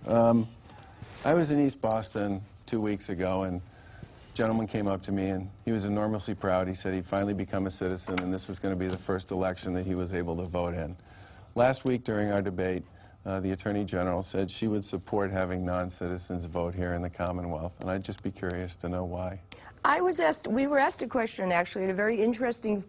I was in East Boston 2 weeks ago, and a gentleman came up to me, and he was enormously proud. He said he'd finally become a citizen, and this was going to be the first election that he was able to vote in. Last week during our debate, the Attorney General said she would support having non-citizens vote here in the Commonwealth, and I'd just be curious to know why. We were asked a question, actually, at a very interesting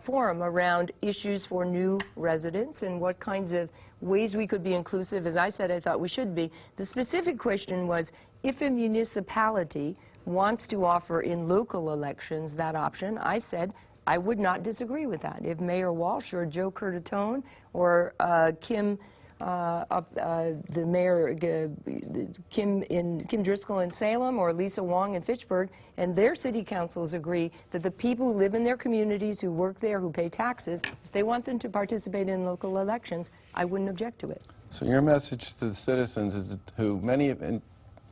forum around issues for new residents and what kinds of ways we could be inclusive. As I said, I thought we should be. The specific question was, if a municipality wants to offer in local elections that option, I said I would not disagree with that. If Mayor Walsh or Joe Curtatone or Kim Kim Driscoll in Salem or Lisa Wong in Fitchburg and their city councils agree that the people who live in their communities, who work there, who pay taxes, if they want them to participate in local elections, I wouldn't object to it. So your message to the citizens is who many,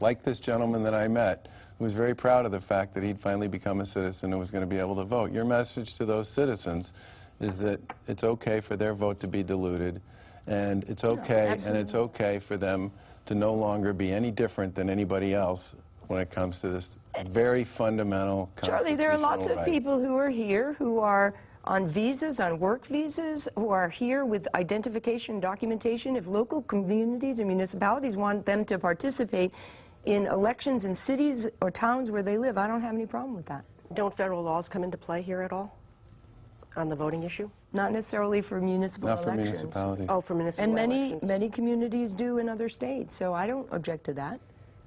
like this gentleman that I met, who was very proud of the fact that he'd finally become a citizen and was going to be able to vote. Your message to those citizens is that it's okay for their vote to be diluted, and it's okay for them to no longer be any different than anybody else when it comes to this very fundamental constitutional Charlie, there are lots right. of people who are here who are on visas, on work visas, who are here with identification documentation. If local communities and municipalities want them to participate in elections in cities or towns where they live, I don't have any problem with that. Don't federal laws come into play here at all on the voting issue? Not necessarily for municipal Not elections. for municipalities. Oh, for municipal and elections. many communities do in other states, so I don't object to that.